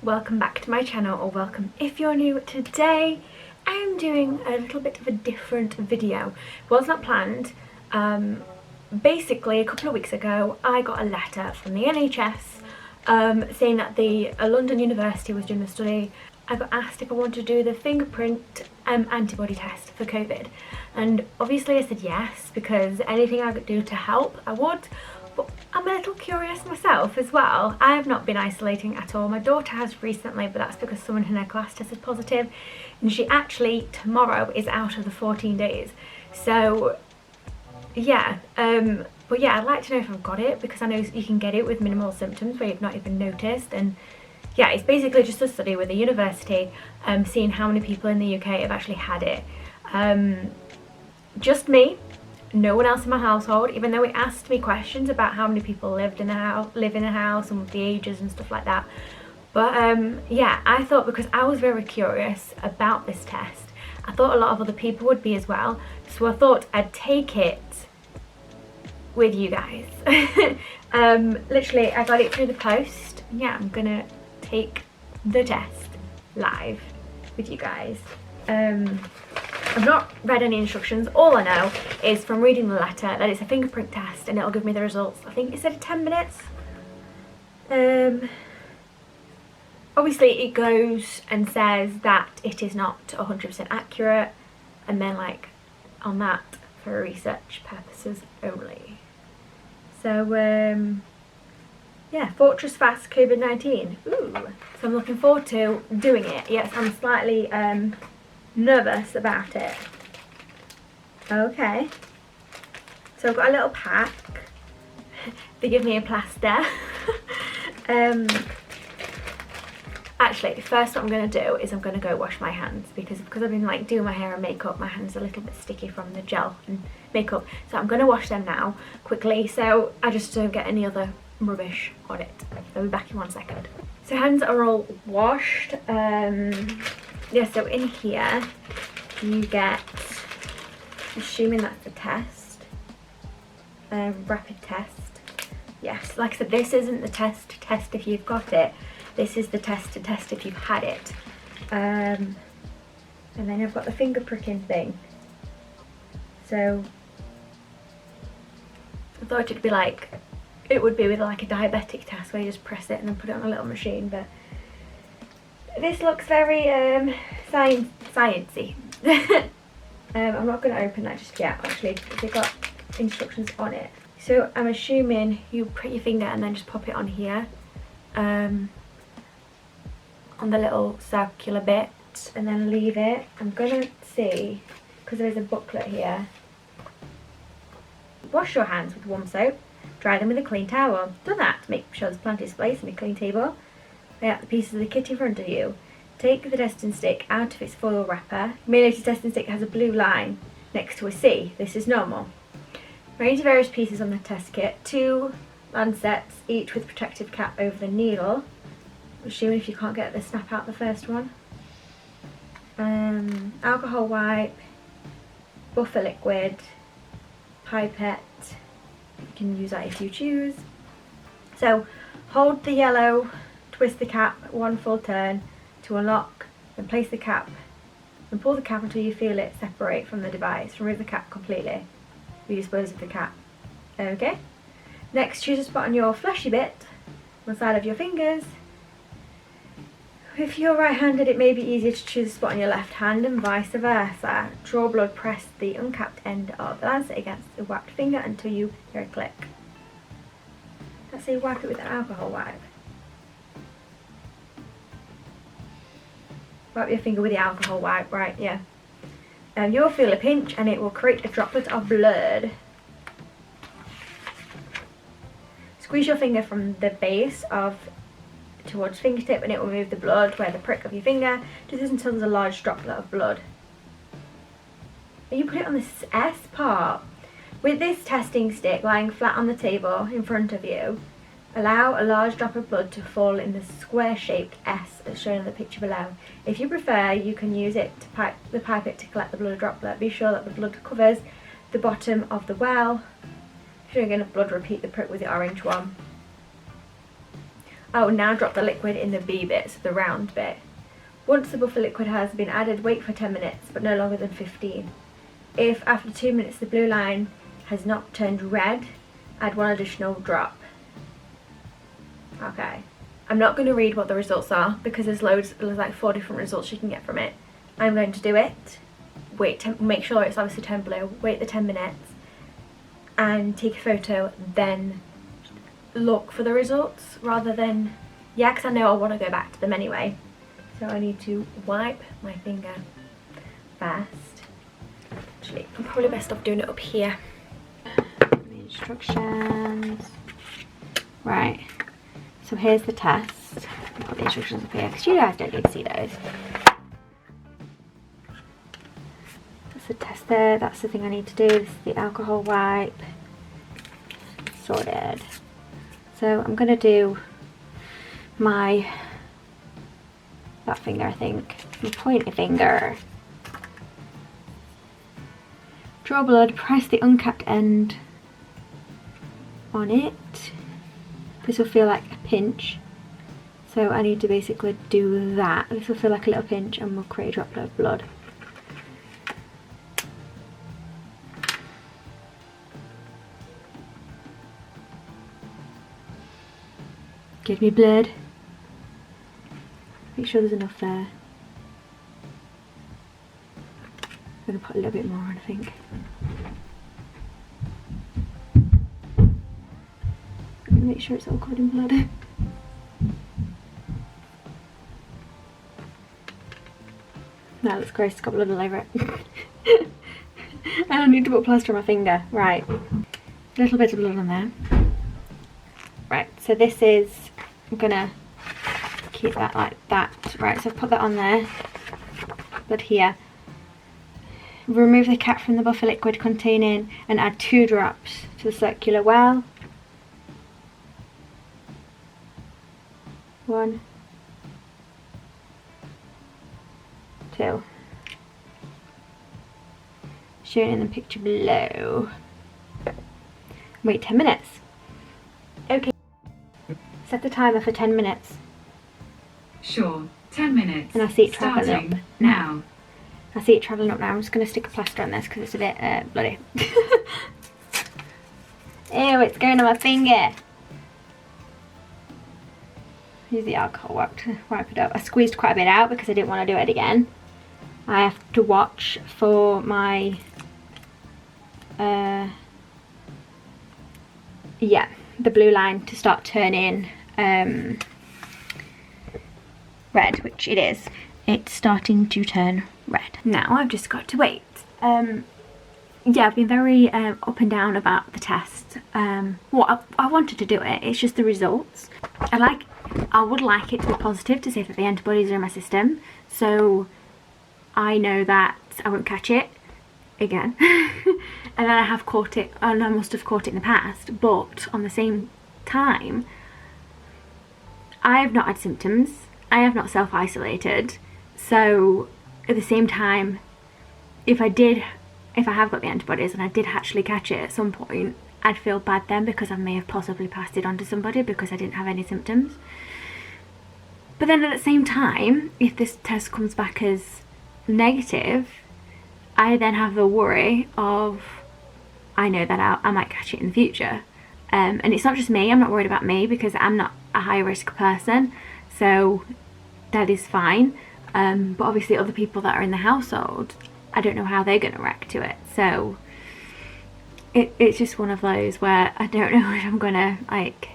welcome back to my channel, or welcome if you're new. Today I am doing a little bit of a different video. It was not planned. Basically a couple of weeks ago I got a letter from the NHS saying that a London university was doing a study. I got asked if I wanted to do the fingerprint antibody test for COVID, and obviously I said yes, because anything I could do to help I would. But I'm a little curious myself as well. I have not been isolating at all. My daughter has recently, but that's because someone in her class tested positive, and she actually tomorrow is out of the 14 days. So yeah, but yeah, I'd like to know if I've got it, because I know you can get it with minimal symptoms where you've not even noticed. And yeah, it's basically just a study with a university seeing how many people in the UK have actually had it. Just me. No one else in my household, even though it asked me questions about how many people live in a house and the ages and stuff like that. But yeah, I thought, because I was very curious about this test, I thought a lot of other people would be as well, so I thought I'd take it with you guys. Literally I got it through the post. Yeah, I'm gonna take the test live with you guys. I've not read any instructions. All I know is from reading the letter that it's a fingerprint test and it'll give me the results. I think it said 10 minutes. Obviously it goes and says that it is not 100% accurate, and then like on that, for research purposes only. So yeah, Fortress Fast COVID-19. Ooh, so I'm looking forward to doing it. Yes, I'm slightly nervous about it. Okay, so I've got a little pack. They give me a plaster. Actually, first what I'm going to do is I'm going to go wash my hands, because I've been like doing my hair and makeup, my hands are a little bit sticky from the gel and makeup, so I'm going to wash them now quickly so I just don't get any other rubbish on it. I'll be back in 1 second. So hands are all washed. Yeah, so in here you get, assuming that's the test, rapid test. Yes, like I said, this isn't the test to test if you've got it. This is the test to test if you've had it. And then I've got the finger pricking thing. So I thought it'd be like, it would be with like a diabetic test where you just press it and then put it on a little machine, but this looks very sciencey. I'm not going to open that just yet, actually, because they've got instructions on it. So I'm assuming you prick your finger and then just pop it on here, on the little circular bit, and then leave it. I'm going to see, because there's a booklet here. Wash your hands with warm soap. Dry them with a clean towel. Done that. Make sure there's plenty of space and a clean table. Lay out the pieces of the kit in front of you. Take the testing stick out of its foil wrapper. The miniature testing stick has a blue line next to a C. This is normal. Arrange the various pieces on the test kit. 2 lancets, each with protective cap over the needle. I'm assuming if you can't get the snap out the first one. Alcohol wipe, buffer liquid, pipette. You can use that if you choose. So hold the yellow, twist the cap 1 full turn to unlock, then place the cap and pull the cap until you feel it separate from the device. Remove the cap completely. Dispose of the cap. Okay. Next, choose a spot on your fleshy bit on the side of your fingers. If you're right-handed, it may be easier to choose a spot on your left hand and vice versa. Draw blood, press the uncapped end of the lancet against the wiped finger until you hear a click. Let's say wipe it with an alcohol wipe. Wipe your finger with the alcohol wipe, right, yeah. You'll feel a pinch and it will create a droplet of blood. Squeeze your finger from the base towards fingertip and it will remove the blood where the prick of your finger. Do this until there's a large droplet of blood. And you put it on this S part. With this testing stick lying flat on the table in front of you, allow a large drop of blood to fall in the square-shaped S as shown in the picture below. If you prefer, you can use it to pipe it to collect the blood droplet. Be sure that the blood covers the bottom of the well. If you're going to blood, repeat the prick with the orange one. Oh, now drop the liquid in the B bit, so the round bit. Once the buffer liquid has been added, wait for 10 minutes, but no longer than 15. If after 2 minutes the blue line has not turned red, add 1 additional drop. Okay. I'm not going to read what the results are because there's like 4 different results you can get from it. I'm going to do it, make sure it's obviously turned blue, wait the 10 minutes and take a photo, then look for the results rather than, yeah, because I know I want to go back to them anyway. So I need to wipe my finger first. Actually, I'm probably best off doing it up here. The instructions. Right. So here's the test. I'll put the instructions up here because you guys don't need to see those. That's the test there. That's the thing I need to do. This is the alcohol wipe. Sorted. So I'm going to do that finger, I think. My pointer finger. Draw blood, press the uncapped end on it. This will feel like a pinch. So I need to basically do that. This will feel like a little pinch and we'll create a droplet of blood. Give me blood. Make sure there's enough there. I'm going to put a little bit more on, I think. I'm going to make sure it's all covered in blood. That looks gross, it's got blood all over it. And I need to put plaster on my finger. Right. A little bit of blood on there. Right, so this is, I'm going to keep that like that. Right, so I've put that on there. Blood here. Remove the cap from the buffer liquid containing and add 2 drops to the circular well. 1, 2. Shown in the picture below. Wait 10 minutes. Okay. Set the timer for 10 minutes. Sure, 10 minutes. And I see it travelling starting up now. I see it travelling up now. I'm just going to stick a plaster on this because it's a bit bloody. Ew, it's going on my finger. Use the alcohol wipe to wipe it up. I squeezed quite a bit out because I didn't want to do it again. I have to watch for my yeah, the blue line to start turning red, which it is. It's starting to turn red. Now I've just got to wait. Yeah, I've been very up and down about the test. Well, I wanted to do it, it's just the results. I would like it to be positive, to say that the antibodies are in my system, so I know that I won't catch it again. And then I have caught it, and I must have caught it in the past, but on the same time, I have not had symptoms, I have not self-isolated, so at the same time, if I have got the antibodies and I did actually catch it at some point, I'd feel bad then because I may have possibly passed it on to somebody because I didn't have any symptoms. But then at the same time, if this test comes back as negative, I then have the worry of, I know that I might catch it in the future. And it's not just me, I'm not worried about me because I'm not a high risk person, so that is fine. But obviously other people that are in the household, I don't know how they're going to react to it. So it's just one of those where I don't know if I'm going to, like,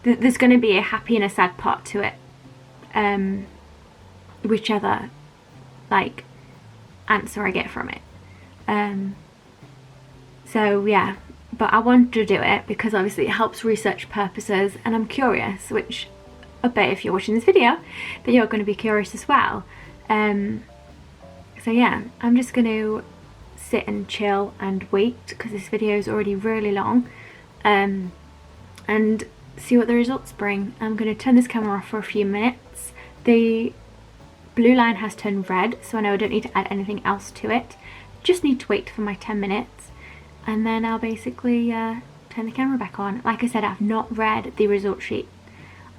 there's going to be a happy and a sad part to it. Whichever, like, answer I get from it. So yeah, but I wanted to do it because obviously it helps research purposes and I'm curious, which I bet if you're watching this video that you're going to be curious as well. So yeah, I'm just going to sit and chill and wait because this video is already really long, and see what the results bring. I'm going to turn this camera off for a few minutes. The blue line has turned red, so I know I don't need to add anything else to it. Just need to wait for my 10 minutes and then I'll basically turn the camera back on. Like I said, I've not read the result sheet.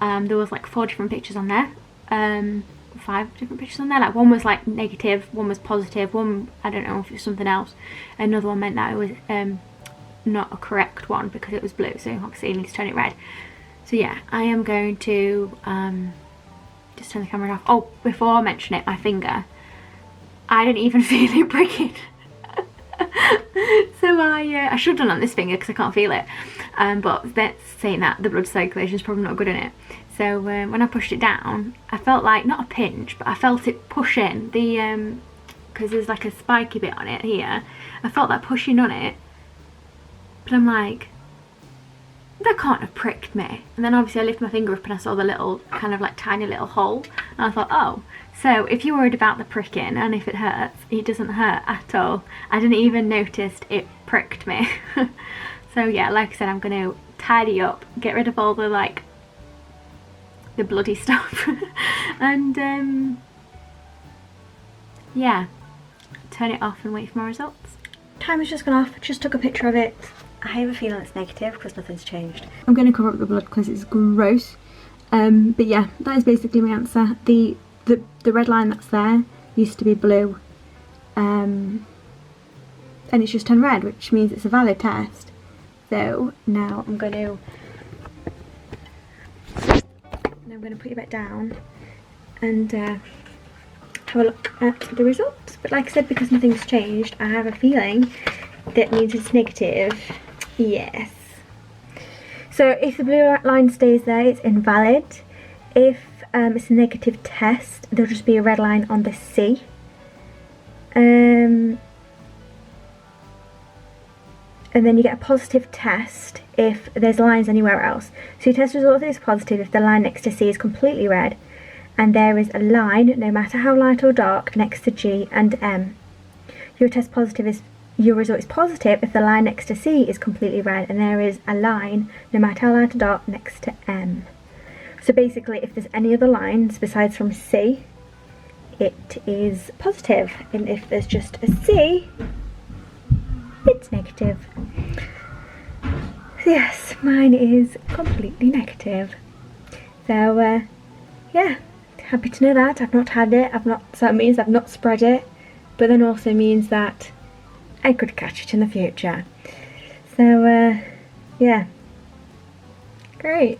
there was like 4 different pictures on there, 5 different pictures on there. Like one was like negative, one was positive, one I don't know if it was something else, another one meant that it was not a correct one because it was blue, so obviously you need to turn it red. So yeah, I am going to just turn the camera off. Oh, before I mention it, my finger, I didn't even feel it pricking. So I should have done on this finger because I can't feel it, but that's saying that the blood circulation is probably not good in it. So when I pushed it down, I felt like, not a pinch, but I felt it pushing the, because there's like a spiky bit on it here, I felt that pushing on it, but I'm like, that can't have pricked me. And then obviously I lifted my finger up and I saw the little, kind of like tiny little hole, and I thought, oh, so if you're worried about the pricking and if it hurts, it doesn't hurt at all. I didn't even notice it pricked me. So yeah, like I said, I'm going to tidy up, get rid of all the like the bloody stuff and yeah, turn it off and wait for my results. Time has just gone off, just took a picture of it. I have a feeling it's negative because nothing's changed. I'm going to cover up the blood because it's gross, but yeah, that is basically my answer. The red line that's there used to be blue, and it's just turned red, which means it's a valid test. So now I'm going to put you back down and have a look at the results. But like I said, because nothing's changed, I have a feeling that means it's negative. Yes. So if the blue line stays there, it's invalid. If it's a negative test, there'll just be a red line on the C. And then you get a positive test if there's lines anywhere else. So your test result is positive if the line next to C is completely red and there is a line, no matter how light or dark, next to G and M. Your result is positive if the line next to C is completely red and there is a line, no matter how light or dark, next to M. So basically, if there's any other lines besides from C, it is positive, and if there's just a C, it's negative. So yes, mine is completely negative. So yeah, happy to know that. I've not had it, so that means I've not spread it, but then also means that I could catch it in the future. So yeah, great.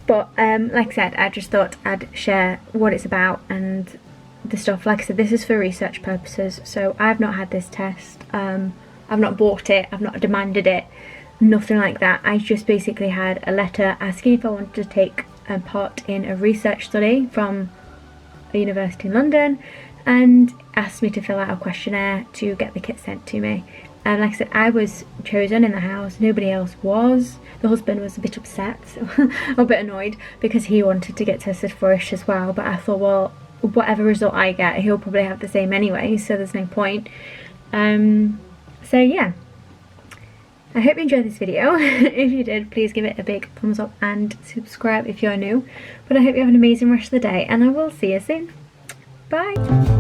But like I said, I just thought I'd share what it's about and the stuff. Like I said, this is for research purposes, so I've not had this test, I've not bought it, I've not demanded it, nothing like that. I just basically had a letter asking if I wanted to take part in a research study from a university in London, and asked me to fill out a questionnaire to get the kit sent to me. And like I said, I was chosen in the house, nobody else was. The husband was a bit upset, so a bit annoyed, because he wanted to get tested for it as well, but I thought, well, whatever result I get, he'll probably have the same anyway, so there's no point. So yeah, I hope you enjoyed this video. If you did, please give it a big thumbs up and subscribe if you're new. But I hope you have an amazing rest of the day, and I will see you soon. Bye!